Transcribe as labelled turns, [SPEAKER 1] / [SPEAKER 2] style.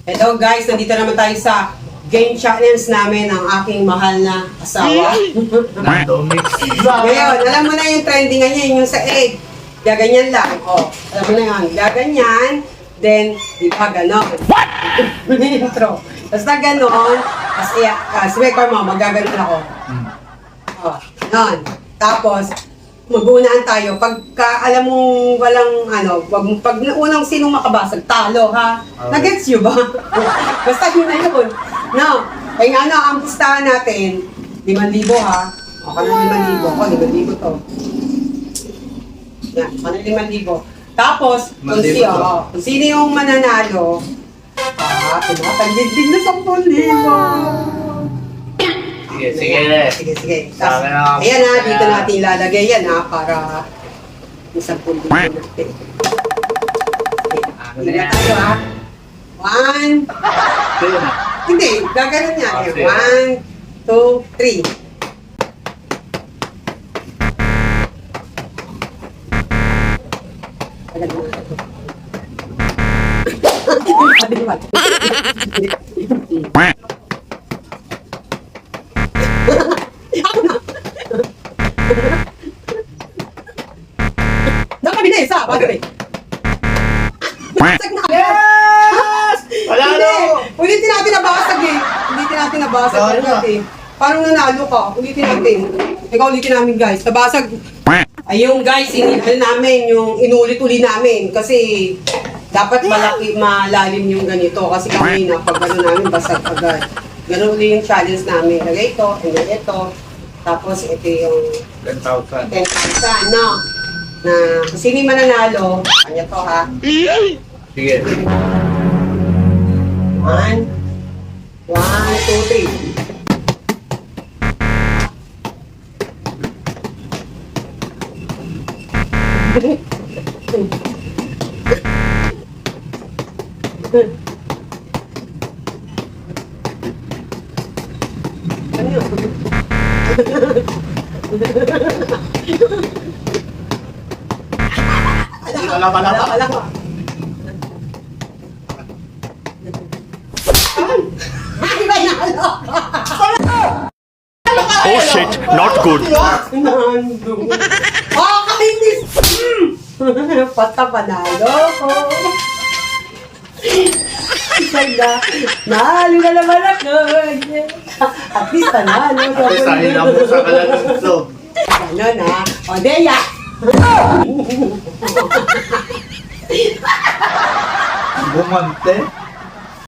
[SPEAKER 1] Hello guys, nandito naman tayo sa game challenge namin ng aking mahal na asawa. Ngayon, alam mo na yung trending niya, yung sa egg. Gaganyan lang. Oh, alam mo na yan. Gaganyan. Then, di ba ganon? What? Intro. Basta ganon. Tapos, record mo, magaganon ako. Oh, ganon. Tapos, mag-uunaan tayo. Pagka alam mong walang pag unang sinong makabasag, talo ha. Okay. Nagets nyo ba? Basta yun na yun. No. Kaya ang pustahan natin, 5,000 ha. O, kanang 5,000. O, 5,000 to. Yan, kanang 5,000. Tapos, kung sino yung mananalo, tumatagid din na 10,000. Sige. Ayan na, dito natin ilalagay yan ha, para isang 10,000 natin. Hindi na tayo ha. 1, 2, hindi, gaganon niya. 1, 2, 3. Dapat na isa, bagay. Basag na. Yes!
[SPEAKER 2] Wala na.
[SPEAKER 1] Ulitin natin na basag eh. Ulitin natin na basag. Parang nanalo ka. Ulitin natin. Ikaw ulitin namin guys. Nabasag. Ayun guys, inihal namin yung inulit-uli namin. Kasi dapat malalim yung ganito. Kasi kanina pag gano'n namin basag agad. Ganun uli yung challenge namin. Lagay ito, and then ito. Tapos ito yung
[SPEAKER 2] 10,000.
[SPEAKER 1] 10,000, no? Na kung sino yung mananalo, kanya to ha.
[SPEAKER 2] Sige.
[SPEAKER 1] 1, 2, 3. Alam.
[SPEAKER 3] Oh shit, not good.
[SPEAKER 1] Kainis! Panalo ko. Nalo na naman ako. At least panalo.
[SPEAKER 2] Kasi sa'yo na mo sa kalalungsog.
[SPEAKER 1] Ano na? O, Deya!
[SPEAKER 2] Bumante.